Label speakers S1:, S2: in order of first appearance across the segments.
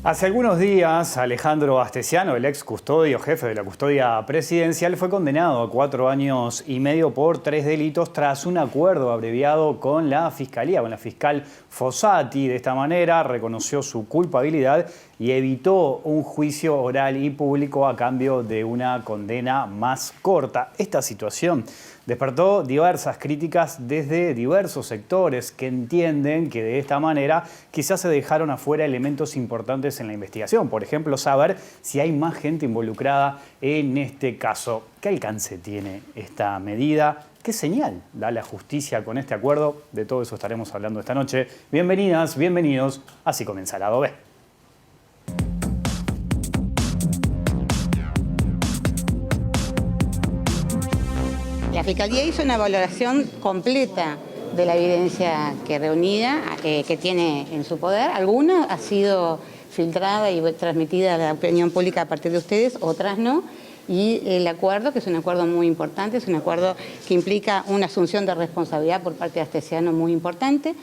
S1: Hace algunos días, Alejandro Astesiano, el ex custodio jefe de la custodia presidencial, fue condenado a 4 años y medio por 3 delitos tras un acuerdo abreviado con la Fiscalía, con la fiscal Fossati. De esta manera reconoció su culpabilidad y evitó un juicio oral y público a cambio de una condena más corta. Esta situación despertó diversas críticas desde diversos sectores que entienden que de esta manera quizás se dejaron afuera elementos importantes en la investigación. Por ejemplo, saber si hay más gente involucrada en este caso. ¿Qué alcance tiene esta medida? ¿Qué señal da la justicia con este acuerdo? De todo eso estaremos hablando esta noche. Bienvenidas, bienvenidos. Así comienza Lado B.
S2: La Fiscalía hizo una valoración completa de la evidencia que reunida, que tiene en su poder. Alguna ha sido filtrada y transmitida a la opinión pública a partir de ustedes, otras no. Y el acuerdo, que es un acuerdo muy importante, es un acuerdo que implica una asunción de responsabilidad por parte de Astesiano muy importante.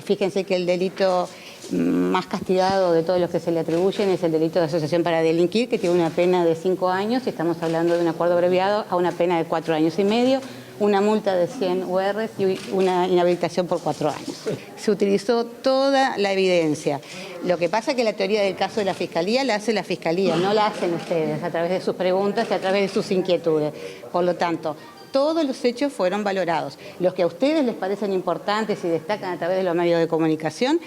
S2: Fíjense que el delito más castigado de todos los que se le atribuyen es el delito de asociación para delinquir, que tiene una pena de 5 años, y estamos hablando de un acuerdo abreviado a una pena de 4 años y medio, una multa de 100 UR y una inhabilitación por 4 años. Se utilizó toda la evidencia. Lo que pasa es que la teoría del caso de la Fiscalía la hace la Fiscalía, no la hacen ustedes a través de sus preguntas y a través de sus inquietudes. Por lo tanto, todos los hechos fueron valorados. Los que a ustedes les parecen importantes y destacan a través de los medios de comunicación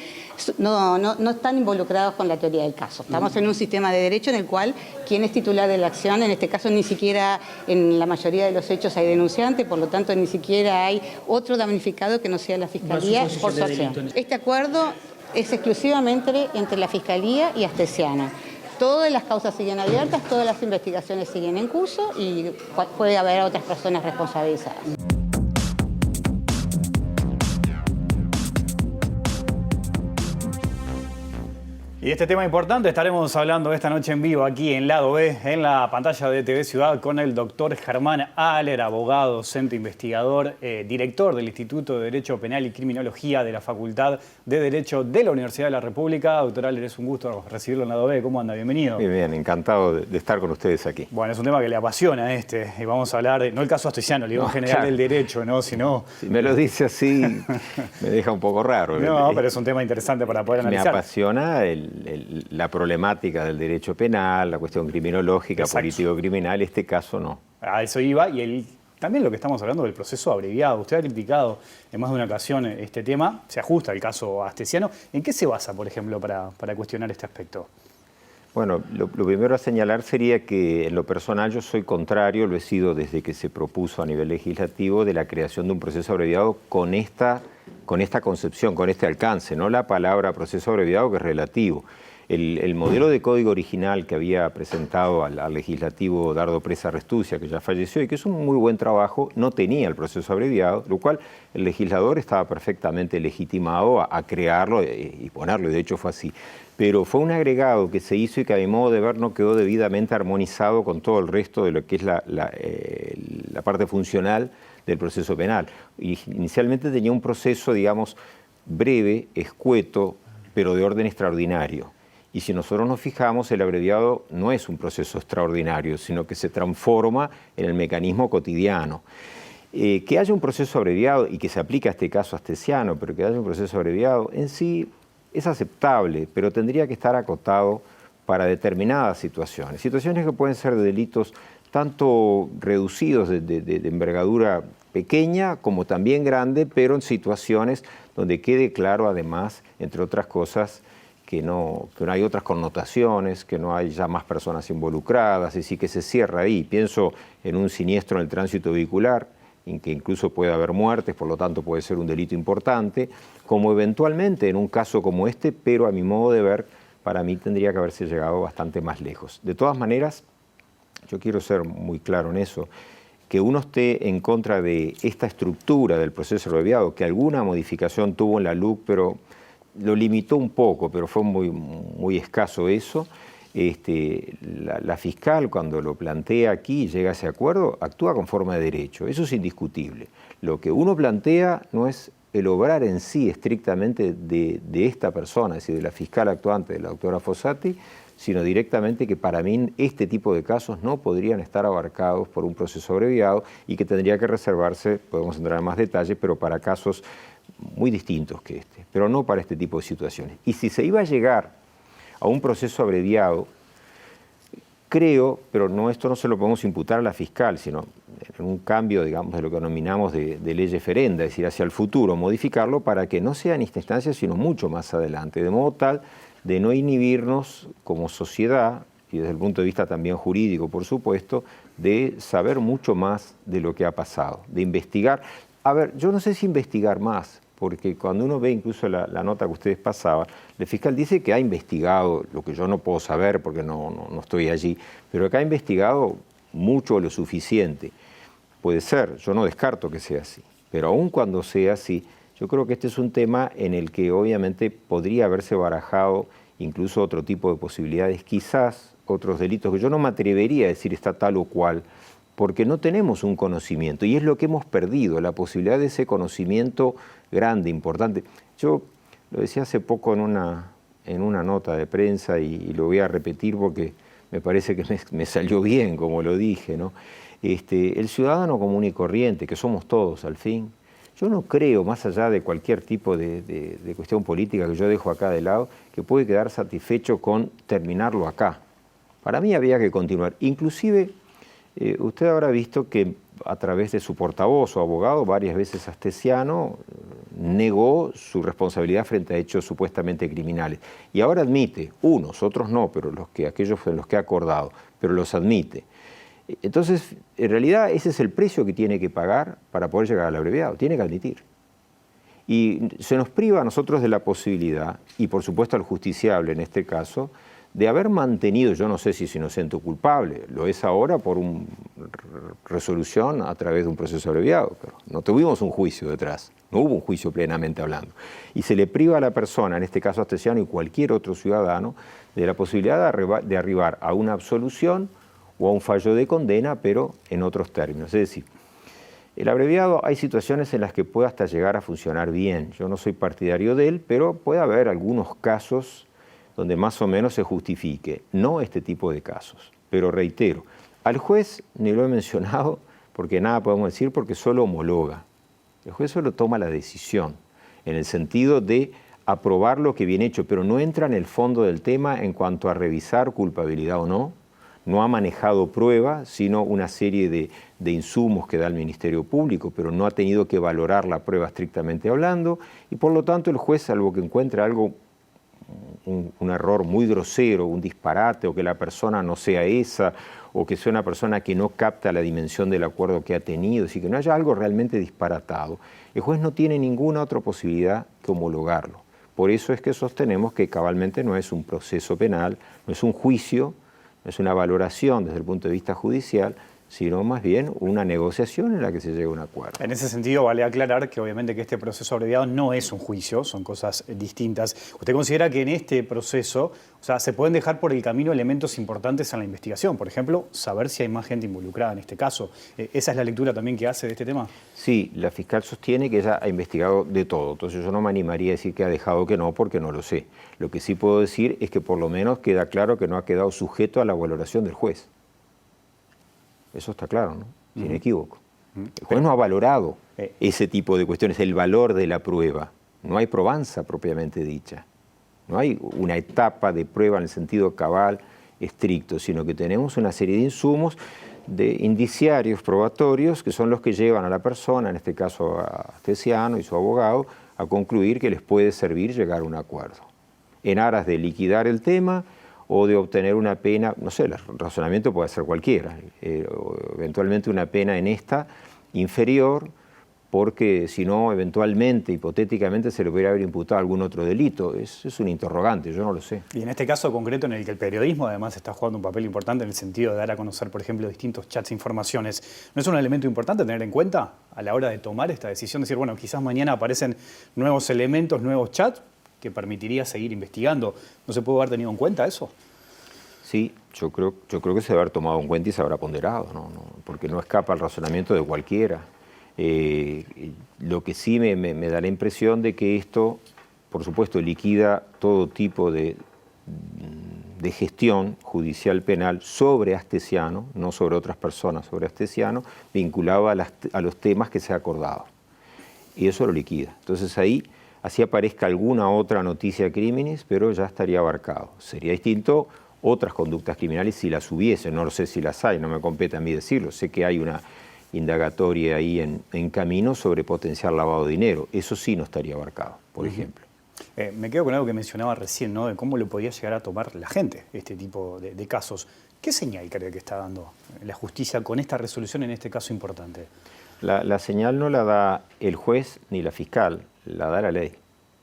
S2: no están involucrados con la teoría del caso. Estamos en un sistema de derecho en el cual quien es titular de la acción, en este caso ni siquiera en la mayoría de los hechos hay denunciante, por lo tanto ni siquiera hay otro damnificado que no sea la Fiscalía por su acción. Este acuerdo es exclusivamente entre la Fiscalía y Astesiano. Todas las causas siguen abiertas, todas las investigaciones siguen en curso y puede haber otras personas responsabilizadas.
S1: Y este tema importante estaremos hablando esta noche en vivo aquí en Lado B, en la pantalla de TV Ciudad, con el doctor Germán Ahler, abogado, docente, investigador, director del Instituto de Derecho Penal y Criminología de la Facultad de Derecho de la Universidad de la República. Doctor Ahler, es un gusto recibirlo en Lado B. ¿Cómo anda? Bienvenido.
S3: Bien, bien, encantado de estar con ustedes aquí.
S1: Bueno, es un tema que le apasiona y vamos a hablar, no el caso Astesiano, digo, en general
S3: claro,
S1: del derecho, ¿no? Sino...
S3: Si me lo dice así, me deja un poco raro.
S1: No, pero es un tema interesante para poder analizar.
S3: Me apasiona la problemática del derecho penal, la cuestión criminológica, político-criminal, este caso no.
S1: A eso iba, y también lo que estamos hablando del proceso abreviado. Usted ha criticado en más de una ocasión este tema, se ajusta al caso Astesiano. ¿En qué se basa, por ejemplo, para cuestionar este aspecto?
S3: Bueno, lo primero a señalar sería que en lo personal yo soy contrario, lo he sido desde que se propuso a nivel legislativo, de la creación de un proceso abreviado con esta concepción, con este alcance, no la palabra proceso abreviado, que es relativo. El modelo de código original que había presentado al legislativo Dardo Presa Restucia, que ya falleció y que es un muy buen trabajo, no tenía el proceso abreviado, lo cual el legislador estaba perfectamente legitimado a crearlo y ponerlo, y de hecho fue así. Pero fue un agregado que se hizo y que a mi modo de ver no quedó debidamente armonizado con todo el resto de lo que es la parte funcional del proceso penal. Y inicialmente tenía un proceso, digamos, breve, escueto, pero de orden extraordinario. Y si nosotros nos fijamos, el abreviado no es un proceso extraordinario, sino que se transforma en el mecanismo cotidiano. Que haya un proceso abreviado y que se aplique a este caso astesiano, pero que haya un proceso abreviado en sí es aceptable, pero tendría que estar acotado para determinadas situaciones. Situaciones que pueden ser de delitos tanto reducidos de envergadura pequeña como también grande, pero en situaciones donde quede claro además, entre otras cosas, que no hay otras connotaciones, que no hay ya más personas involucradas, y sí que se cierra ahí. Pienso en un siniestro en el tránsito vehicular, en que incluso puede haber muertes, por lo tanto puede ser un delito importante, como eventualmente en un caso como este, pero a mi modo de ver, para mí tendría que haberse llegado bastante más lejos. De todas maneras, yo quiero ser muy claro en eso, que uno esté en contra de esta estructura del proceso abreviado, que alguna modificación tuvo en la LUC, pero lo limitó un poco, pero fue muy escaso eso. La fiscal, cuando lo plantea aquí y llega a ese acuerdo, actúa con forma de derecho. Eso es indiscutible. Lo que uno plantea no es el obrar en sí estrictamente de esta persona, es decir, de la fiscal actuante, de la doctora Fossati, sino directamente que para mí este tipo de casos no podrían estar abarcados por un proceso abreviado y que tendría que reservarse, podemos entrar en más detalle, pero para casos muy distintos que este, pero no para este tipo de situaciones. Y si se iba a llegar a un proceso abreviado, creo, pero esto no se lo podemos imputar a la fiscal, sino en un cambio, digamos, de lo que denominamos de ley ferenda, es decir, hacia el futuro, modificarlo para que no sea en esta instancia, sino mucho más adelante, de modo tal de no inhibirnos como sociedad, y desde el punto de vista también jurídico, por supuesto, de saber mucho más de lo que ha pasado, de investigar. A ver, yo no sé si investigar más, porque cuando uno ve incluso la nota que ustedes pasaban, el fiscal dice que ha investigado, lo que yo no puedo saber porque no estoy allí, pero que ha investigado mucho o lo suficiente. Puede ser, yo no descarto que sea así, pero aun cuando sea así, yo creo que este es un tema en el que obviamente podría haberse barajado incluso otro tipo de posibilidades, quizás otros delitos que yo no me atrevería a decir está tal o cual, porque no tenemos un conocimiento y es lo que hemos perdido, la posibilidad de ese conocimiento grande, importante. Yo lo decía hace poco en una nota de prensa y lo voy a repetir porque me parece que me salió bien como lo dije, ¿no? El ciudadano común y corriente, que somos todos al fin, yo no creo, más allá de cualquier tipo de cuestión política que yo dejo acá de lado, que puede quedar satisfecho con terminarlo acá. Para mí había que continuar. Inclusive, usted habrá visto que a través de su portavoz o abogado, varias veces Astesiano, negó su responsabilidad frente a hechos supuestamente criminales. Y ahora admite, unos, otros no, pero aquellos en los que ha acordado, pero los admite. Entonces, en realidad ese es el precio que tiene que pagar para poder llegar al abreviado, tiene que admitir. Y se nos priva a nosotros de la posibilidad, y por supuesto al justiciable en este caso, de haber mantenido, yo no sé si es inocente o culpable, lo es ahora por una resolución a través de un proceso abreviado, pero no tuvimos un juicio detrás, no hubo un juicio plenamente hablando. Y se le priva a la persona, en este caso Astesiano y cualquier otro ciudadano, de la posibilidad de arribar a una absolución o a un fallo de condena, pero en otros términos. Es decir, el abreviado hay situaciones en las que puede hasta llegar a funcionar bien. Yo no soy partidario de él, pero puede haber algunos casos donde más o menos se justifique, no este tipo de casos. Pero reitero, al juez ni lo he mencionado porque nada podemos decir porque solo homologa. El juez solo toma la decisión en el sentido de aprobar lo que viene hecho, pero no entra en el fondo del tema en cuanto a revisar culpabilidad o no. No ha manejado prueba, sino una serie de insumos que da el Ministerio Público, pero no ha tenido que valorar la prueba estrictamente hablando, y por lo tanto el juez, salvo que encuentre algo, un error muy grosero, un disparate, o que la persona no sea esa, o que sea una persona que no capta la dimensión del acuerdo que ha tenido, es decir, que no haya algo realmente disparatado, el juez no tiene ninguna otra posibilidad que homologarlo. Por eso es que sostenemos que cabalmente no es un proceso penal, no es un juicio, no es una valoración desde el punto de vista judicial, sino más bien una negociación en la que se llega a un acuerdo.
S1: En ese sentido, vale aclarar que obviamente que este proceso abreviado no es un juicio, son cosas distintas. ¿Usted considera que en este proceso, o sea, se pueden dejar por el camino elementos importantes en la investigación? Por ejemplo, saber si hay más gente involucrada en este caso. ¿Esa es la lectura también que hace de este tema?
S3: Sí, la fiscal sostiene que ella ha investigado de todo, entonces yo no me animaría a decir que ha dejado que no, porque no lo sé. Lo que sí puedo decir es que por lo menos queda claro que no ha quedado sujeto a la valoración del juez. Eso está claro, ¿no? Sin equívoco. El juez no ha valorado ese tipo de cuestiones, el valor de la prueba. No hay probanza propiamente dicha. No hay una etapa de prueba en el sentido cabal, estricto, sino que tenemos una serie de insumos, de indiciarios probatorios, que son los que llevan a la persona, en este caso a Astesiano y su abogado, a concluir que les puede servir llegar a un acuerdo. En aras de liquidar el tema, o de obtener una pena, no sé, el razonamiento puede ser cualquiera, eventualmente una pena en esta inferior, porque si no, eventualmente, hipotéticamente, se le pudiera haber imputado algún otro delito. Es un interrogante, yo no lo sé.
S1: Y en este caso concreto en el que el periodismo además está jugando un papel importante en el sentido de dar a conocer, por ejemplo, distintos chats e informaciones, ¿no es un elemento importante tener en cuenta a la hora de tomar esta decisión? Decir, bueno, quizás mañana aparecen nuevos elementos, nuevos chats, que permitiría seguir investigando. ¿No se puede haber tenido en cuenta eso?
S3: Sí, yo creo que se debe haber tomado en cuenta y se habrá ponderado, ¿no? Porque no escapa al razonamiento de cualquiera. Lo que sí me da la impresión de que esto, por supuesto, liquida todo tipo de gestión judicial penal sobre Astesiano, no sobre otras personas, sobre Astesiano, vinculado a los temas que se ha acordado. Y eso lo liquida. Entonces ahí, así aparezca alguna otra noticia de crímenes, pero ya estaría abarcado. Sería distinto otras conductas criminales si las hubiese, no lo sé si las hay, no me compete a mí decirlo. Sé que hay una indagatoria ahí en camino sobre potencial lavado de dinero. Eso sí no estaría abarcado, por ejemplo.
S1: Me quedo con algo que mencionaba recién, ¿no? De cómo lo podía llegar a tomar la gente, este tipo de casos. ¿Qué señal cree que está dando la justicia con esta resolución en este caso importante?
S3: La señal no la da el juez ni la fiscal, la da la ley.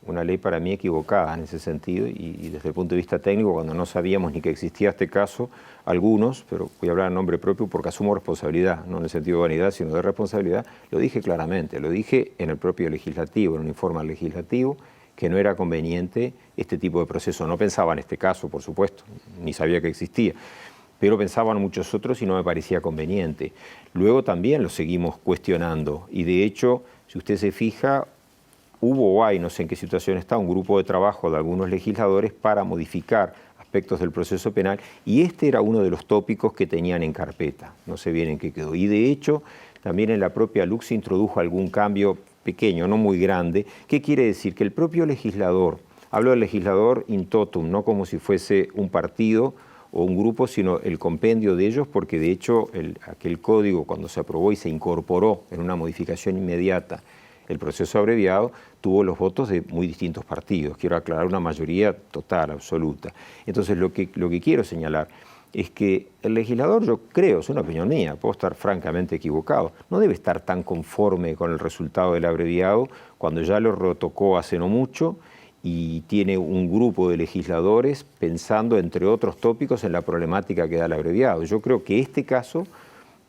S3: Una ley para mí equivocada en ese sentido y desde el punto de vista técnico, cuando no sabíamos ni que existía este caso, algunos, pero voy a hablar en nombre propio porque asumo responsabilidad, no en el sentido de vanidad, sino de responsabilidad, lo dije claramente, lo dije en el propio legislativo, en un informe al legislativo, que no era conveniente este tipo de proceso. No pensaba en este caso, por supuesto, ni sabía que existía, pero pensaban muchos otros y no me parecía conveniente. Luego también lo seguimos cuestionando y de hecho, si usted se fija, hubo o hay, no sé en qué situación está, un grupo de trabajo de algunos legisladores para modificar aspectos del proceso penal y este era uno de los tópicos que tenían en carpeta, no sé bien en qué quedó. Y de hecho, también en la propia LUC se introdujo algún cambio pequeño, no muy grande. ¿Qué quiere decir? Que el propio legislador, hablo del legislador in totum, no como si fuese un partido o un grupo, sino el compendio de ellos, porque de hecho aquel código cuando se aprobó y se incorporó en una modificación inmediata el proceso abreviado, tuvo los votos de muy distintos partidos. Quiero aclarar, una mayoría total, absoluta. Entonces lo que quiero señalar es que el legislador, yo creo, es una opinión mía, puedo estar francamente equivocado, no debe estar tan conforme con el resultado del abreviado cuando ya lo retocó hace no mucho y tiene un grupo de legisladores pensando, entre otros tópicos, en la problemática que da el abreviado. Yo creo que este caso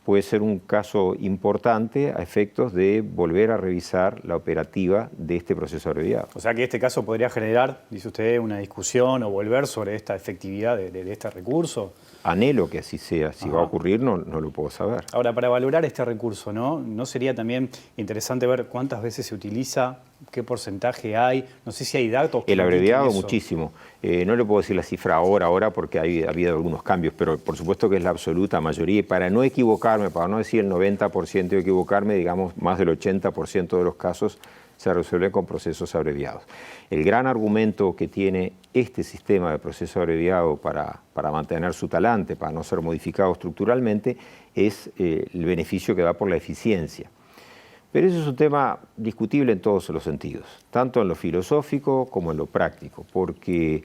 S3: puede ser un caso importante a efectos de volver a revisar la operativa de este proceso abreviado.
S1: O sea que este caso podría generar, dice usted, una discusión o volver sobre esta efectividad de este recurso.
S3: Anhelo que así sea. Si va a ocurrir, no lo puedo saber.
S1: Ahora, para valorar este recurso, ¿no sería también interesante ver cuántas veces se utiliza, qué porcentaje hay? No sé si hay datos.
S3: El abreviado, muchísimo. No le puedo decir la cifra ahora porque ha habido algunos cambios, pero por supuesto que es la absoluta mayoría. Y para no equivocarme, para no decir el 90% de equivocarme, digamos más del 80% de los casos se resuelven con procesos abreviados. El gran argumento que tiene este sistema de proceso abreviado para mantener su talante, para no ser modificado estructuralmente, es el beneficio que da por la eficiencia. Pero eso es un tema discutible en todos los sentidos, tanto en lo filosófico como en lo práctico, porque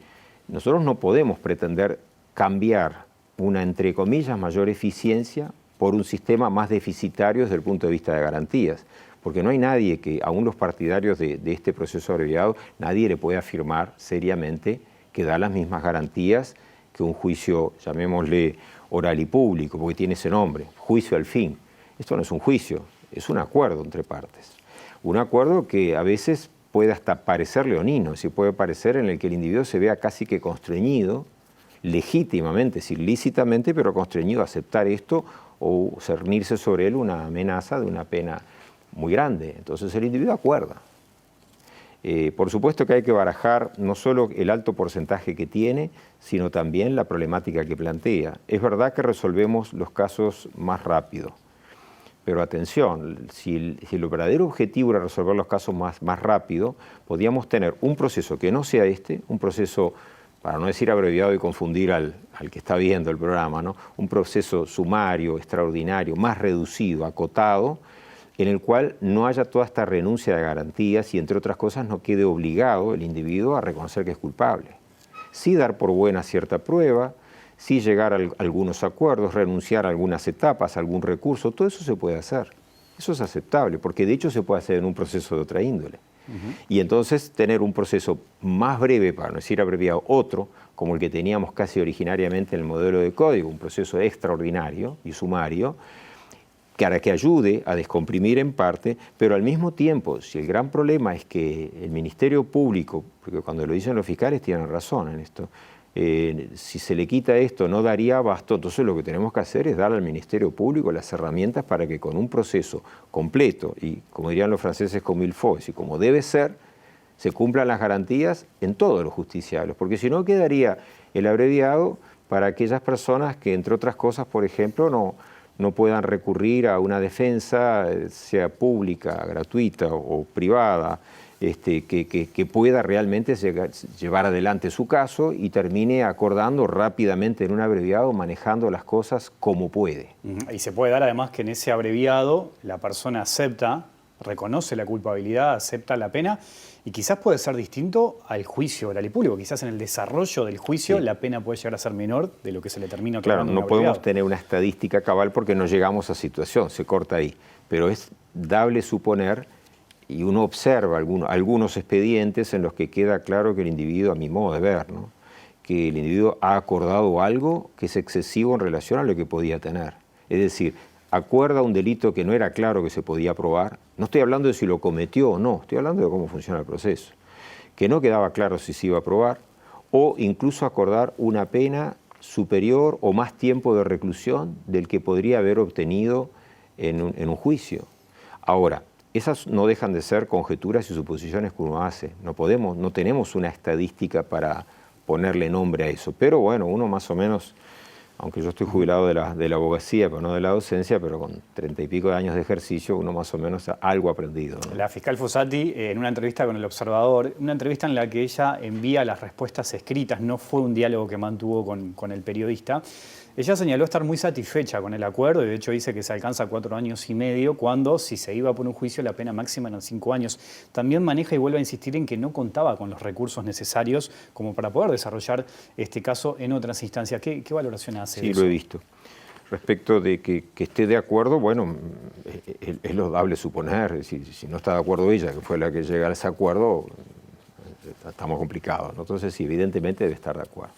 S3: nosotros no podemos pretender cambiar una, entre comillas, mayor eficiencia por un sistema más deficitario desde el punto de vista de garantías. Porque no hay nadie que, aún los partidarios de este proceso abreviado, nadie le puede afirmar seriamente que da las mismas garantías que un juicio, llamémosle oral y público, porque tiene ese nombre, juicio al fin. Esto no es un juicio, es un acuerdo entre partes. Un acuerdo que a veces puede hasta parecer leonino, si puede parecer en el que el individuo se vea casi que constreñido, legítimamente, es decir, lícitamente, pero constreñido a aceptar esto o cernirse sobre él una amenaza de una pena muy grande. Entonces el individuo acuerda. Por supuesto que hay que barajar no solo el alto porcentaje que tiene, sino también la problemática que plantea. Es verdad que resolvemos los casos más rápido, pero atención, si el verdadero objetivo era resolver los casos más rápido, podíamos tener un proceso que no sea este, un proceso, para no decir abreviado y confundir al que está viendo el programa, ¿no? Un proceso sumario, extraordinario, más reducido, acotado, en el cual no haya toda esta renuncia de garantías y, entre otras cosas, no quede obligado el individuo a reconocer que es culpable. Sí dar por buena cierta prueba, sí llegar a algunos acuerdos, renunciar a algunas etapas, a algún recurso, todo eso se puede hacer. Eso es aceptable, porque de hecho se puede hacer en un proceso de otra índole. Y entonces tener un proceso más breve, para no decir abreviado, otro, como el que teníamos casi originariamente en el modelo de código, un proceso extraordinario y sumario, que ayude a descomprimir en parte, pero al mismo tiempo, si el gran problema es que el Ministerio Público, porque cuando lo dicen los fiscales tienen razón en esto, si se le quita esto no daría abasto, entonces lo que tenemos que hacer es dar al Ministerio Público las herramientas para que con un proceso completo y, como dirían los franceses, comme il faut, y como debe ser, se cumplan las garantías en todos los justiciables, porque si no quedaría el abreviado para aquellas personas que, entre otras cosas, por ejemplo, no puedan recurrir a una defensa, sea pública, gratuita o privada, que pueda realmente llevar adelante su caso y termine acordando rápidamente en un abreviado, manejando las cosas como puede.
S1: Y se puede dar además que en ese abreviado la persona acepta, reconoce la culpabilidad, acepta la pena, y quizás puede ser distinto al juicio oral y público. Quizás en el desarrollo del juicio la pena puede llegar a ser menor de lo que se le termina otorgando.
S3: Claro, no podemos tener una estadística cabal porque no llegamos a situación, se corta ahí. Pero es dable suponer, y uno observa algunos expedientes en los que queda claro que el individuo, a mi modo de ver, ¿no?, que el individuo ha acordado algo que es excesivo en relación a lo que podía tener. Es decir, acuerda un delito que no era claro que se podía probar. No estoy hablando de si lo cometió o no, estoy hablando de cómo funciona el proceso. Que no quedaba claro si se iba a probar, o incluso acordar una pena superior o más tiempo de reclusión del que podría haber obtenido en un juicio. Ahora, esas no dejan de ser conjeturas y suposiciones que uno hace. No tenemos una estadística para ponerle nombre a eso. Pero bueno, uno más o menos, aunque yo estoy jubilado de la abogacía, pero no de la docencia, pero con 30 y pico de años de ejercicio, uno más o menos algo ha aprendido, ¿no?
S1: La fiscal Fossati, en una entrevista con El Observador, una entrevista en la que ella envía las respuestas escritas, no fue un diálogo que mantuvo con el periodista, ella señaló estar muy satisfecha con el acuerdo y de hecho dice que se alcanza 4 años y medio cuando, si se iba por un juicio, la pena máxima eran 5 años. También maneja y vuelve a insistir en que no contaba con los recursos necesarios como para poder desarrollar este caso en otras instancias. ¿Qué valoración hace de eso?
S3: Sí, lo he visto. Respecto de que esté de acuerdo, bueno, es loable suponer, si no está de acuerdo ella, que fue la que llega a ese acuerdo, estamos complicados, ¿no? Entonces, sí, evidentemente debe estar de acuerdo.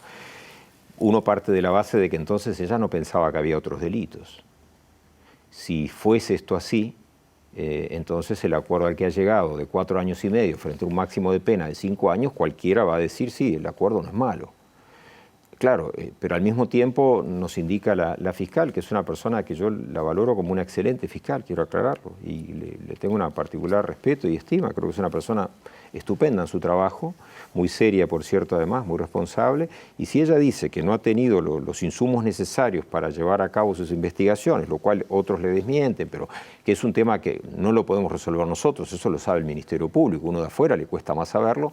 S3: Uno parte de la base de que entonces ella no pensaba que había otros delitos. Si fuese esto así, entonces el acuerdo al que ha llegado de 4 años y medio frente a un máximo de pena de 5 años, cualquiera va a decir, sí, el acuerdo no es malo. Claro, pero al mismo tiempo nos indica la fiscal, que es una persona que yo la valoro como una excelente fiscal, quiero aclararlo, y le tengo una particular respeto y estima, creo que es una persona estupenda en su trabajo, muy seria, por cierto, además, muy responsable, y si ella dice que no ha tenido los insumos necesarios para llevar a cabo sus investigaciones, lo cual otros le desmienten, pero que es un tema que no lo podemos resolver nosotros, eso lo sabe el Ministerio Público, uno de afuera le cuesta más saberlo,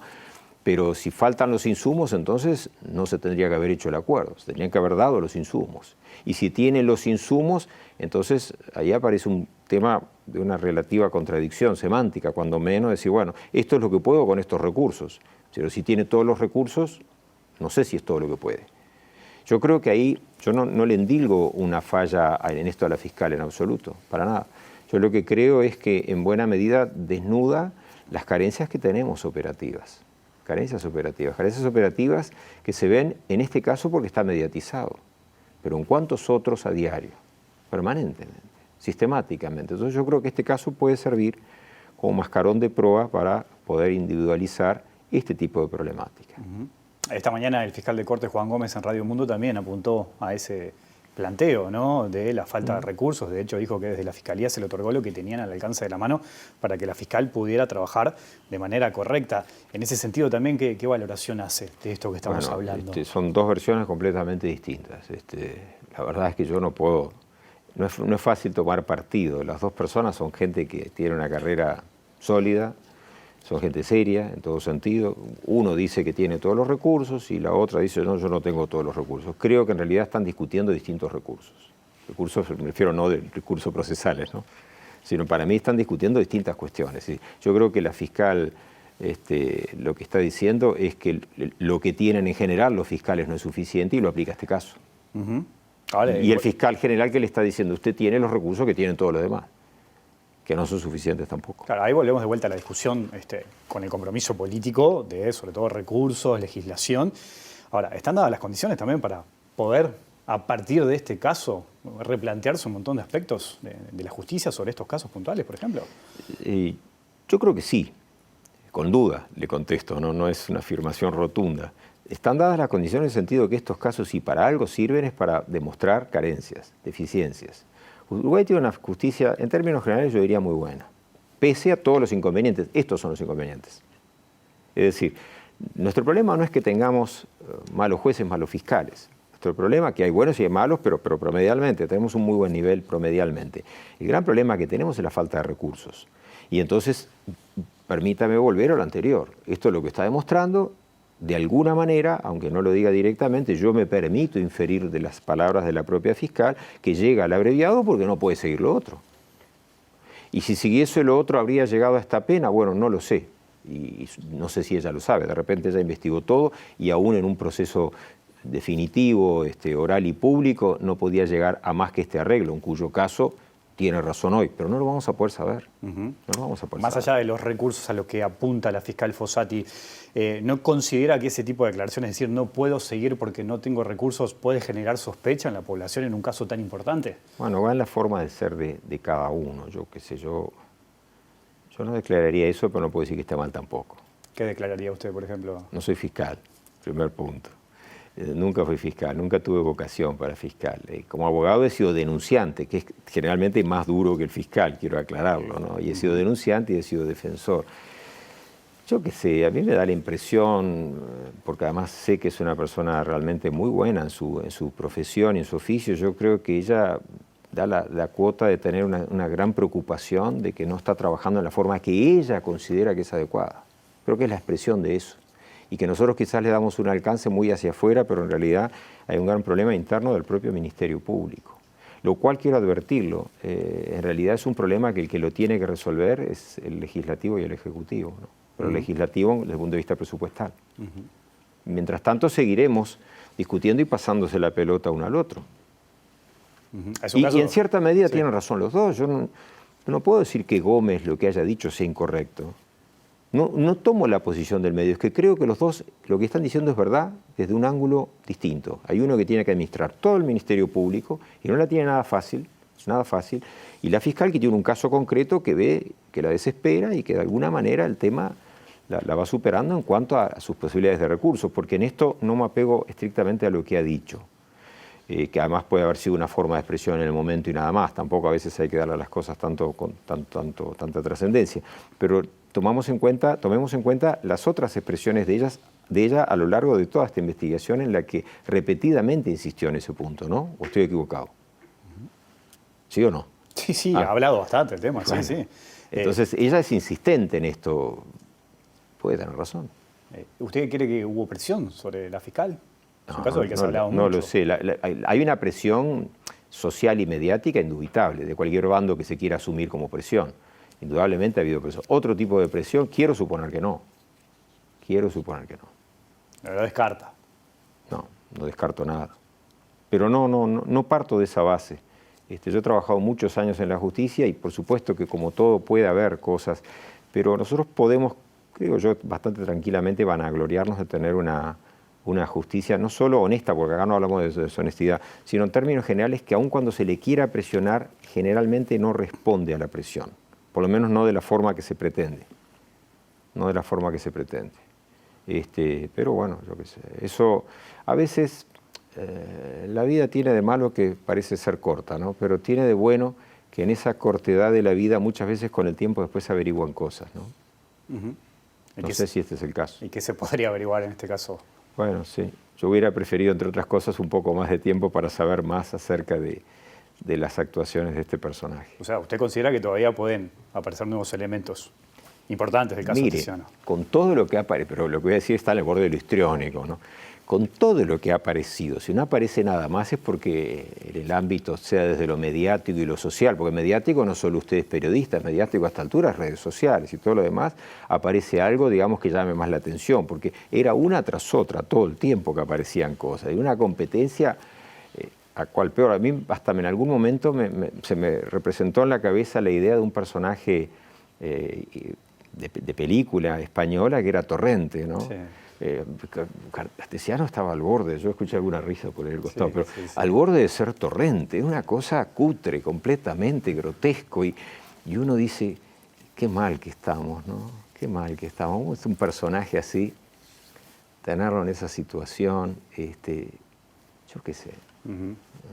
S3: pero si faltan los insumos, entonces no se tendría que haber hecho el acuerdo, se tendrían que haber dado los insumos. Y si tienen los insumos, entonces ahí aparece un tema de una relativa contradicción semántica, cuando menos decir, bueno, esto es lo que puedo con estos recursos, pero si tiene todos los recursos, no sé si es todo lo que puede. Yo creo que ahí, yo no le endilgo una falla en esto a la fiscal en absoluto, para nada. Yo lo que creo es que en buena medida desnuda las carencias que tenemos operativas. Carencias operativas que se ven en este caso porque está mediatizado, pero en cuántos otros a diario, permanentemente, sistemáticamente. Entonces yo creo que este caso puede servir como mascarón de proa para poder individualizar este tipo de problemática.
S1: Esta mañana el fiscal de Corte, Juan Gómez, en Radio Mundo también apuntó a ese planteo, ¿no?, de la falta de recursos. De hecho, dijo que desde la Fiscalía se le otorgó lo que tenían al alcance de la mano para que la fiscal pudiera trabajar de manera correcta. En ese sentido también, ¿qué valoración hace de esto que estamos hablando?
S3: Son dos versiones completamente distintas. La verdad es que yo no puedo, no es fácil tomar partido. Las dos personas son gente que tiene una carrera sólida, son gente seria en todo sentido. Uno dice que tiene todos los recursos y la otra dice, no, yo no tengo todos los recursos. Creo que en realidad están discutiendo distintos recursos. Recursos, me refiero no de recursos procesales, ¿no?, sino para mí están discutiendo distintas cuestiones. Yo creo que la fiscal lo que está diciendo es que lo que tienen en general los fiscales no es suficiente y lo aplica a este caso. Y el fiscal general que le está diciendo, usted tiene los recursos que tienen todos los demás, que no son suficientes tampoco.
S1: Claro, ahí volvemos de vuelta a la discusión con el compromiso político de, sobre todo, recursos, legislación. Ahora, ¿están dadas las condiciones también para poder, a partir de este caso, replantearse un montón de aspectos de la justicia sobre estos casos puntuales, por ejemplo?
S3: Yo creo que sí, con duda le contesto, no es una afirmación rotunda. están dadas las condiciones en el sentido que estos casos, si para algo sirven, es para demostrar carencias, deficiencias. Uruguay tiene una justicia, en términos generales, yo diría muy buena, pese a todos los inconvenientes. Estos son los inconvenientes. Es decir, nuestro problema no es que tengamos malos jueces, malos fiscales. Nuestro problema es que hay buenos y hay malos, pero promedialmente, tenemos un muy buen nivel promedialmente. El gran problema que tenemos es la falta de recursos. Y entonces, permítame volver a lo anterior. Esto es lo que está demostrando, de alguna manera, aunque no lo diga directamente, yo me permito inferir de las palabras de la propia fiscal que llega al abreviado porque no puede seguir lo otro. Y si siguiese lo otro, ¿habría llegado a esta pena? Bueno, no lo sé. Y no sé si ella lo sabe. De repente ella investigó todo y aún en un proceso definitivo, oral y público, no podía llegar a más que este arreglo, en cuyo caso tiene razón hoy, pero no lo vamos a poder saber. No lo vamos a poder
S1: Más
S3: saber.
S1: allá de los recursos a los que apunta la fiscal Fossati, ¿no considera que ese tipo de declaraciones, es decir, no puedo seguir porque no tengo recursos, puede generar sospecha en la población en un caso tan importante?
S3: Bueno, va en la forma de ser de cada uno. Yo qué sé, yo no declararía eso, pero no puedo decir que esté mal tampoco.
S1: ¿Qué declararía usted, por ejemplo?
S3: No soy fiscal, primer punto. Nunca fui fiscal, nunca tuve vocación para fiscal. Como abogado he sido denunciante, que es generalmente más duro que el fiscal, quiero aclararlo, ¿no? Y he sido denunciante y he sido defensor. Yo qué sé, a mí me da la impresión, porque además sé que es una persona realmente muy buena en su profesión y en su oficio, yo creo que ella da la cuota de tener una gran preocupación de que no está trabajando en la forma que ella considera que es adecuada. Creo que es la expresión de eso. Y que nosotros quizás le damos un alcance muy hacia afuera, pero en realidad hay un gran problema interno del propio Ministerio Público. Lo cual quiero advertirlo, en realidad es un problema que el que lo tiene que resolver es el Legislativo y el Ejecutivo, ¿no? Pero el Legislativo desde el punto de vista presupuestal. Mientras tanto seguiremos discutiendo y pasándose la pelota uno al otro. Y en cierta medida tienen razón los dos. Yo no puedo decir que Gómez lo que haya dicho sea incorrecto. No tomo la posición del medio, es que creo que los dos lo que están diciendo es verdad desde un ángulo distinto. Hay uno que tiene que administrar todo el Ministerio Público y no la tiene nada fácil, y la fiscal que tiene un caso concreto que ve, que la desespera y que de alguna manera el tema la va superando en cuanto a sus posibilidades de recursos, porque en esto no me apego estrictamente a lo que ha dicho, que además puede haber sido una forma de expresión en el momento y nada más, tampoco a veces hay que darle a las cosas tanta trascendencia, pero tomemos en cuenta las otras expresiones de ella a lo largo de toda esta investigación en la que repetidamente insistió en ese punto, ¿no? ¿O estoy equivocado? ¿Sí o no?
S1: Sí, ha hablado bastante el tema, bueno, sí.
S3: Entonces, ella es insistente en esto. Puede tener razón.
S1: ¿Usted cree que hubo presión sobre la fiscal? Es un caso del que se ha hablado mucho.
S3: No lo sé. Hay una presión social y mediática indubitable de cualquier bando que se quiera asumir como presión. Indudablemente ha habido presión. Otro tipo de presión, quiero suponer que no.
S1: ¿No lo descarta?
S3: No descarto nada. Pero no parto de esa base. Yo he trabajado muchos años en la justicia y por supuesto que como todo puede haber cosas, pero nosotros podemos, creo yo, bastante tranquilamente vanagloriarnos de tener una justicia no solo honesta, porque acá no hablamos de deshonestidad, sino en términos generales que aun cuando se le quiera presionar, generalmente no responde a la presión. Por lo menos no de la forma que se pretende. Pero bueno, yo qué sé. Eso, a veces, la vida tiene de malo que parece ser corta, ¿no? Pero tiene de bueno que en esa cortedad de la vida muchas veces con el tiempo después se averiguan cosas, ¿no? No sé si este es el caso.
S1: ¿Y qué se podría averiguar en este caso?
S3: Bueno, sí. Yo hubiera preferido, entre otras cosas, un poco más de tiempo para saber más acerca de las actuaciones de este personaje.
S1: O sea, ¿usted considera que todavía pueden aparecer nuevos elementos importantes del caso Tiziano?
S3: Con todo lo que aparece, pero lo que voy a decir está en el borde de lo histriónico, ¿no? Con todo lo que ha aparecido, si no aparece nada más es porque en el ámbito, sea desde lo mediático y lo social, porque mediático no solo ustedes periodistas, mediático a esta altura, redes sociales y todo lo demás, aparece algo, digamos, que llame más la atención, porque era una tras otra todo el tiempo que aparecían cosas, y una competencia a cual peor. A mí hasta en algún momento se me representó en la cabeza la idea de un personaje de película española que era Torrente, ¿no? Sí. Tiziano estaba al borde, yo escuché alguna risa por el costado, pero al borde de ser Torrente, es una cosa cutre, completamente grotesco, y uno dice, qué mal que estamos, ¿no? Qué mal que estamos, es un personaje así. tenerlo en esa situación, yo qué sé,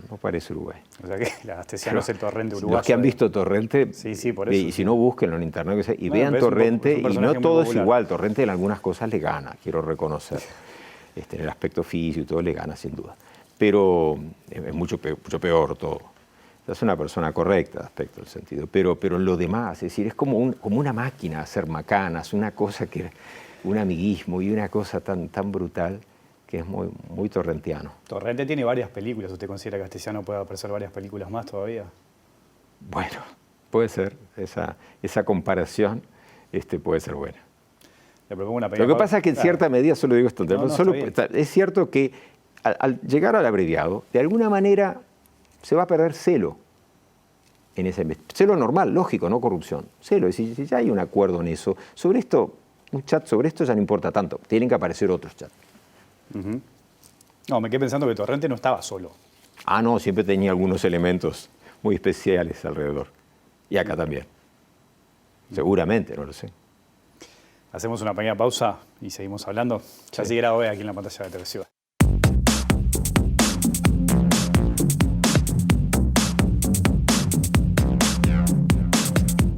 S3: no parece Uruguay.
S1: O sea que la Astesiano es el Torrente uruguayo.
S3: Los que han visto Torrente,
S1: sí, por eso,
S3: y si no, búsquenlo en internet y vean
S1: pero
S3: Torrente,
S1: es un
S3: y no todo es
S1: popular.
S3: igual. Torrente en algunas cosas le gana, quiero reconocer. En el aspecto físico y todo le gana, sin duda. Pero es mucho peor todo. Es una persona correcta respecto al sentido. Pero en lo demás, es decir, es como una máquina hacer macanas, una cosa que, un amiguismo y una cosa tan brutal que es muy torrentiano.
S1: Torrente tiene varias películas. ¿Usted considera que Astesiano puede aparecer varias películas más todavía?
S3: Bueno, puede ser. Esa comparación puede ser buena.
S1: Le propongo una pequeña
S3: Lo que pasa es que en cierta medida, solo digo esto, es cierto que al llegar al abreviado, de alguna manera se va a perder celo. Celo normal, lógico, no corrupción. Celo, es decir, si ya hay un acuerdo en eso. Sobre esto, un chat sobre esto ya no importa tanto. Tienen que aparecer otros chats.
S1: No, me quedé pensando que Torrente no estaba solo.
S3: Ah, no, siempre tenía algunos elementos muy especiales alrededor. Y acá también. Seguramente, no lo sé.
S1: Hacemos una pequeña pausa y seguimos hablando. Ya sí grabo aquí en la pantalla de TV Ciudad.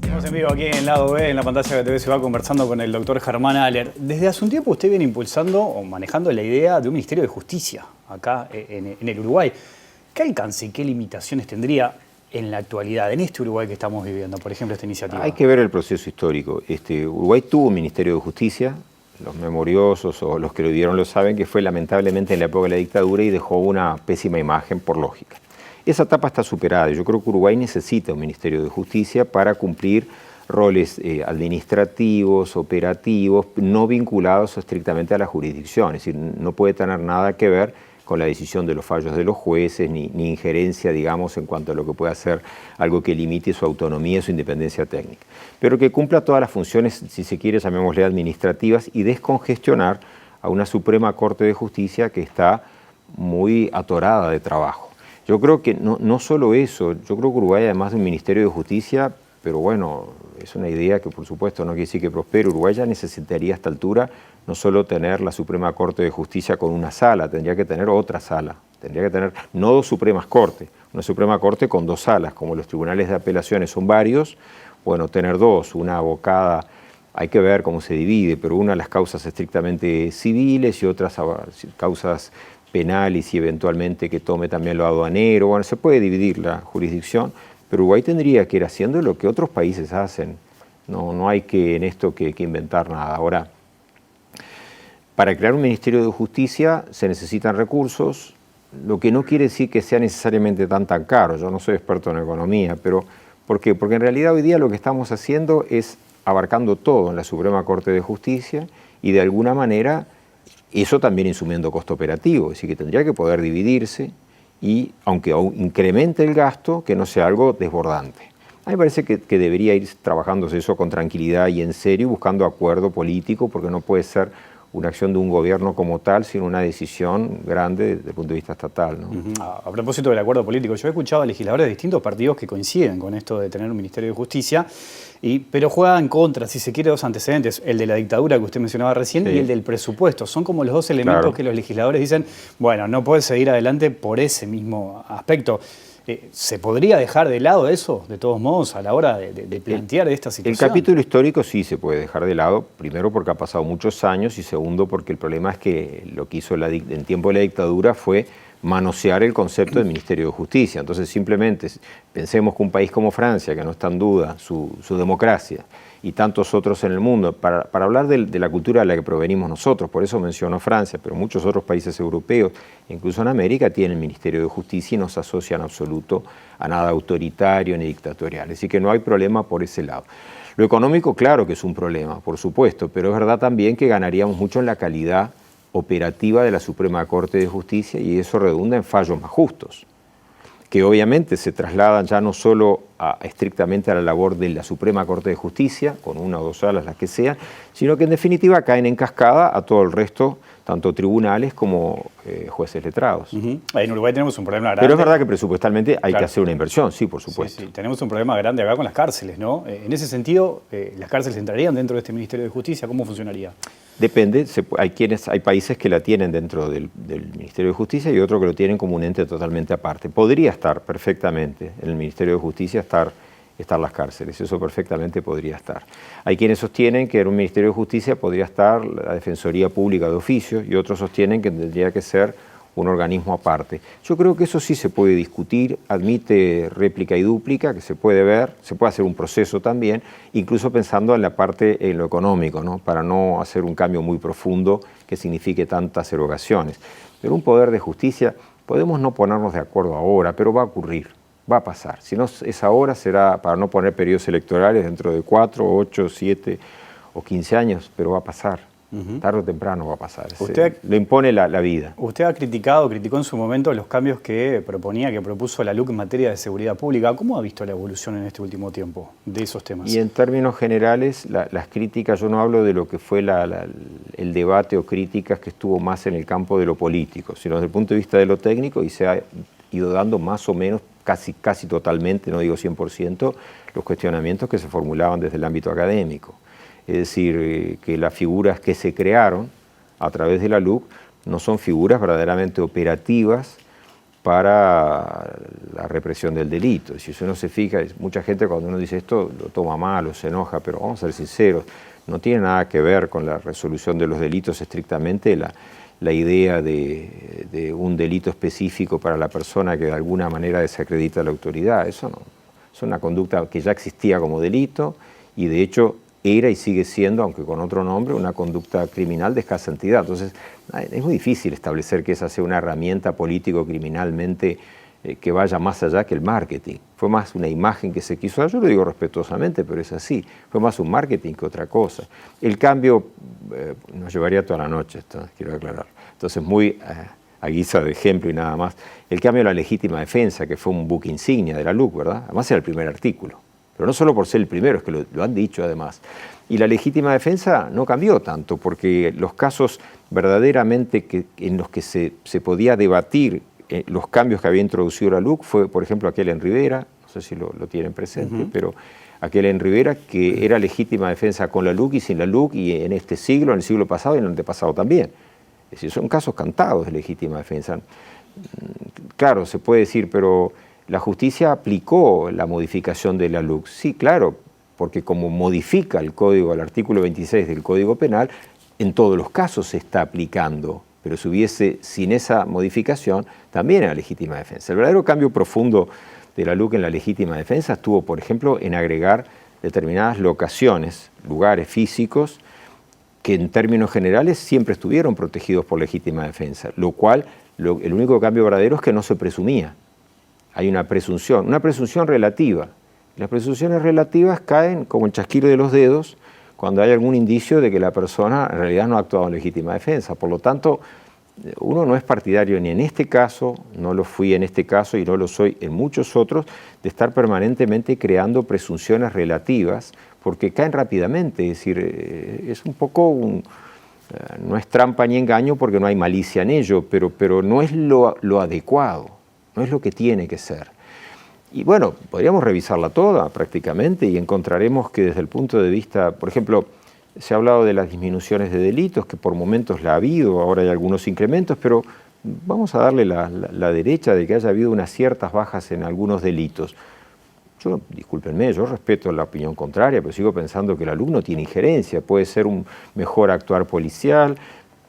S1: Estamos en vivo aquí en Lado B, en la pantalla de TV Ciudad, conversando con el doctor Germán Aller. Desde hace un tiempo usted viene impulsando o manejando la idea de un Ministerio de Justicia acá en el Uruguay. ¿Qué alcance y qué limitaciones tendría en la actualidad, en este Uruguay que estamos viviendo, por ejemplo, esta iniciativa?
S3: Hay que ver el proceso histórico. Uruguay tuvo un Ministerio de Justicia, los memoriosos o los que lo vivieron lo saben, que fue lamentablemente en la época de la dictadura y dejó una pésima imagen por lógica. Esa etapa está superada. Yo creo que Uruguay necesita un Ministerio de Justicia para cumplir roles administrativos, operativos, no vinculados estrictamente a la jurisdicción. Es decir, no puede tener nada que ver con la decisión de los fallos de los jueces, ni injerencia, digamos, en cuanto a lo que pueda ser algo que limite su autonomía y su independencia técnica. Pero que cumpla todas las funciones, si se quiere, llamémosle administrativas, y descongestionar a una Suprema Corte de Justicia que está muy atorada de trabajo. Yo creo que no solo eso, yo creo que Uruguay, además de un Ministerio de Justicia, pero bueno, es una idea que por supuesto no quiere decir que prospere, Uruguay ya necesitaría a esta altura no solo tener la Suprema Corte de Justicia con una sala, tendría que tener otra sala, tendría que tener no dos Supremas Cortes, una Suprema Corte con dos salas, como los tribunales de apelaciones son varios, bueno, tener dos, una abocada, hay que ver cómo se divide, pero una a las causas estrictamente civiles y otras a causas penales y eventualmente que tome también lo aduanero, bueno, se puede dividir la jurisdicción, pero Uruguay tendría que ir haciendo lo que otros países hacen, no hay que en esto que inventar nada. Ahora, para crear un Ministerio de Justicia se necesitan recursos, lo que no quiere decir que sea necesariamente tan caro. Yo no soy experto en economía, pero ¿por qué? Porque en realidad hoy día lo que estamos haciendo es abarcando todo en la Suprema Corte de Justicia y de alguna manera eso también insumiendo costo operativo, es decir, que tendría que poder dividirse y, aunque incremente el gasto, que no sea algo desbordante. A mí me parece que debería ir trabajándose eso con tranquilidad y en serio, buscando acuerdo político, porque no puede ser una acción de un gobierno como tal, sino una decisión grande desde el punto de vista estatal, ¿no?
S1: A propósito del acuerdo político, yo he escuchado a legisladores de distintos partidos que coinciden con esto de tener un Ministerio de Justicia, pero juega en contra, si se quiere, dos antecedentes, el de la dictadura que usted mencionaba recién y el del presupuesto. Son como los dos elementos que los legisladores dicen, bueno, no puede seguir adelante por ese mismo aspecto. ¿Se podría dejar de lado eso, de todos modos, a la hora de plantear esta situación?
S3: El capítulo histórico sí se puede dejar de lado, primero porque ha pasado muchos años y segundo porque el problema es que lo que hizo en tiempo de la dictadura fue manosear el concepto del Ministerio de Justicia. Entonces simplemente pensemos que un país como Francia, que no está en duda su democracia, y tantos otros en el mundo, para hablar de la cultura de la que provenimos nosotros, por eso menciono Francia, pero muchos otros países europeos, incluso en América, tienen Ministerio de Justicia y no se asocian en absoluto a nada autoritario ni dictatorial. Así que no hay problema por ese lado. Lo económico, claro que es un problema, por supuesto, pero es verdad también que ganaríamos mucho en la calidad operativa de la Suprema Corte de Justicia y eso redunda en fallos más justos, que obviamente se trasladan ya no solo estrictamente a la labor de la Suprema Corte de Justicia, con una o dos salas, las que sean, sino que en definitiva caen en cascada a todo el resto, tanto tribunales como jueces letrados.
S1: En Uruguay tenemos un problema grande.
S3: Pero es verdad que presupuestalmente hay que hacer una inversión, sí, por supuesto.
S1: Sí, tenemos un problema grande acá con las cárceles, ¿no? En ese sentido, ¿las cárceles entrarían dentro de este Ministerio de Justicia? ¿Cómo funcionaría?
S3: Depende, hay países que la tienen dentro del Ministerio de Justicia y otros que lo tienen como un ente totalmente aparte. Podría estar perfectamente en el Ministerio de Justicia estar las cárceles, eso perfectamente podría estar. Hay quienes sostienen que en un Ministerio de Justicia podría estar la Defensoría Pública de oficio y otros sostienen que tendría que ser un organismo aparte. Yo creo que eso sí se puede discutir, admite réplica y dúplica, que se puede ver, se puede hacer un proceso también, incluso pensando en la parte, en lo económico, ¿no? Para no hacer un cambio muy profundo que signifique tantas erogaciones. Pero un poder de justicia, podemos no ponernos de acuerdo ahora, pero va a ocurrir, va a pasar. Si no es ahora, será para no poner periodos electorales dentro de 4, 8, 7 o 15 años, pero va a pasar. Tarde o temprano va a pasar. Lo impone la vida.
S1: Usted criticó en su momento los cambios que propuso la LUC en materia de seguridad pública. ¿Cómo ha visto la evolución en este último tiempo de esos temas?
S3: Y en términos generales, las críticas, yo no hablo de lo que fue el debate o críticas que estuvo más en el campo de lo político, sino desde el punto de vista de lo técnico, y se ha ido dando más o menos, casi totalmente, no digo 100%, los cuestionamientos que se formulaban desde el ámbito académico. Es decir, que las figuras que se crearon a través de la LUC no son figuras verdaderamente operativas para la represión del delito. Si uno se fija, mucha gente cuando uno dice esto lo toma mal o se enoja, pero vamos a ser sinceros, no tiene nada que ver con la resolución de los delitos estrictamente la idea de un delito específico para la persona que de alguna manera desacredita la autoridad. Eso no, es una conducta que ya existía como delito y de hecho era y sigue siendo, aunque con otro nombre, una conducta criminal de escasa entidad. Entonces, es muy difícil establecer que esa sea una herramienta político-criminalmente que vaya más allá que el marketing. Fue más una imagen que se quiso dar, yo lo digo respetuosamente, pero es así. Fue más un marketing que otra cosa. El cambio nos llevaría toda la noche, esto quiero aclarar. Entonces, muy a guisa de ejemplo y nada más, el cambio de la legítima defensa, que fue un buque insignia de la LUC, ¿verdad? Además era el primer artículo. Pero no solo por ser el primero, es que lo han dicho además. Y la legítima defensa no cambió tanto, porque los casos verdaderamente en los que se podía debatir los cambios que había introducido la LUC fue, por ejemplo, aquel en Rivera, no sé si lo tienen presente, pero aquel en Rivera que era legítima defensa con la LUC y sin la LUC, y en este siglo, en el siglo pasado y en el antepasado también. Es decir, son casos cantados de legítima defensa. Claro, se puede decir, pero la justicia aplicó la modificación de la LUC. Sí, claro, porque como modifica el código, el artículo 26 del Código Penal, en todos los casos se está aplicando, pero si hubiese sin esa modificación, también era legítima defensa. El verdadero cambio profundo de la LUC en la legítima defensa estuvo, por ejemplo, en agregar determinadas locaciones, lugares físicos, que en términos generales siempre estuvieron protegidos por legítima defensa, lo cual, el único cambio verdadero es que no se presumía. Hay una presunción relativa. Las presunciones relativas caen como el chasquido de los dedos cuando hay algún indicio de que la persona en realidad no ha actuado en legítima defensa. Por lo tanto, uno no es partidario ni en este caso, no lo fui en este caso y no lo soy en muchos otros, de estar permanentemente creando presunciones relativas porque caen rápidamente. Es decir, es un poco no es trampa ni engaño porque no hay malicia en ello, pero no es lo adecuado. No es lo que tiene que ser. Y bueno, podríamos revisarla toda prácticamente y encontraremos que desde el punto de vista, por ejemplo, se ha hablado de las disminuciones de delitos, que por momentos la ha habido, ahora hay algunos incrementos, pero vamos a darle la derecha de que haya habido unas ciertas bajas en algunos delitos. Yo, discúlpenme, yo respeto la opinión contraria, pero sigo pensando que el alumno tiene injerencia, puede ser un mejor actuar policial,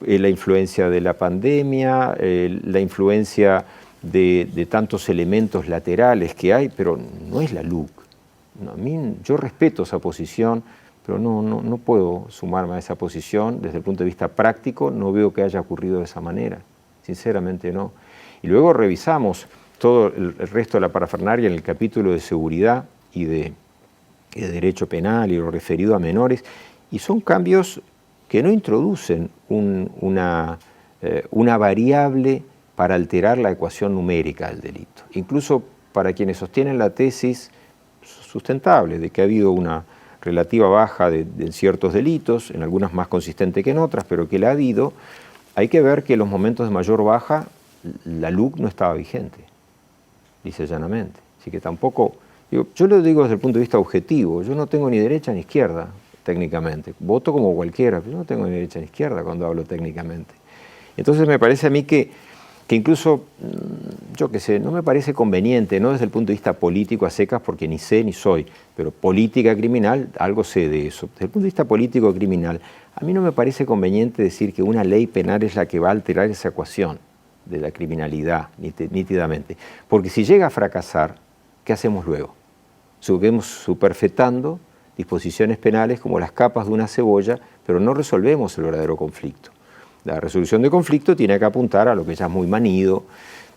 S3: la influencia de la pandemia, la influencia de tantos elementos laterales que hay, pero no es la LUC. No, yo respeto esa posición, pero no puedo sumarme a esa posición. Desde el punto de vista práctico, no veo que haya ocurrido de esa manera. Sinceramente no. Y luego revisamos todo el resto de la parafernalia en el capítulo de seguridad y de derecho penal y lo referido a menores, y son cambios que no introducen una variable para alterar la ecuación numérica del delito. Incluso para quienes sostienen la tesis sustentable de que ha habido una relativa baja de ciertos delitos, en algunas más consistente que en otras, pero que la ha habido, hay que ver que en los momentos de mayor baja la LUC no estaba vigente, dice llanamente. Así que tampoco, yo lo digo desde el punto de vista objetivo, yo no tengo ni derecha ni izquierda, técnicamente. Voto como cualquiera, pero yo no tengo ni derecha ni izquierda cuando hablo técnicamente. Entonces me parece a mí que incluso, yo qué sé, no me parece conveniente, no desde el punto de vista político a secas, porque ni sé ni soy, pero política criminal, algo sé de eso. Desde el punto de vista político criminal, a mí no me parece conveniente decir que una ley penal es la que va a alterar esa ecuación de la criminalidad, nítidamente. Porque si llega a fracasar, ¿qué hacemos luego? Seguimos superfetando disposiciones penales como las capas de una cebolla, pero no resolvemos el verdadero conflicto. La resolución de conflicto tiene que apuntar a lo que ya es muy manido,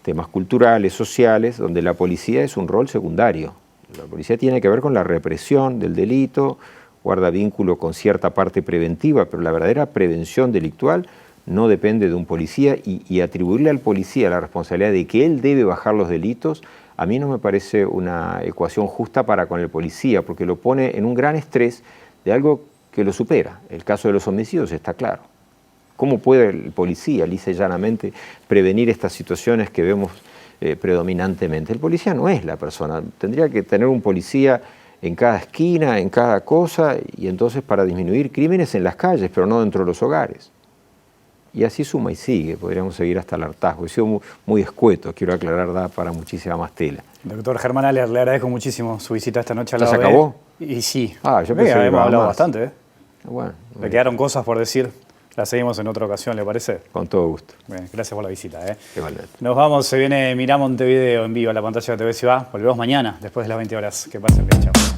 S3: temas culturales, sociales, donde la policía es un rol secundario. La policía tiene que ver con la represión del delito, guarda vínculo con cierta parte preventiva, pero la verdadera prevención delictual no depende de un policía y atribuirle al policía la responsabilidad de que él debe bajar los delitos, a mí no me parece una ecuación justa para con el policía, porque lo pone en un gran estrés de algo que lo supera. El caso de los homicidios está claro. ¿Cómo puede el policía, lisa y llanamente, prevenir estas situaciones que vemos predominantemente? El policía no es la persona. Tendría que tener un policía en cada esquina, en cada cosa, y entonces para disminuir crímenes en las calles, pero no dentro de los hogares. Y así suma y sigue, podríamos seguir hasta el hartazgo. He sido muy escueto, quiero aclarar, da para muchísima más tela.
S1: Doctor Germán Aller, le agradezco muchísimo su visita esta noche a la
S3: ¿Ya se acabó?
S1: Y sí.
S3: Yo pensé que
S1: hemos hablado
S3: más.
S1: bastante.
S3: Bueno,
S1: Le quedaron cosas por decir. La seguimos en otra ocasión, ¿le parece?
S3: con todo gusto.
S1: Bien, gracias por la visita.
S3: Igualmente.
S1: Nos vamos, se viene Mirá Montevideo en vivo a la pantalla de TV Ciudad. Volvemos mañana, después de las 20 horas. Que pasen bien, chao.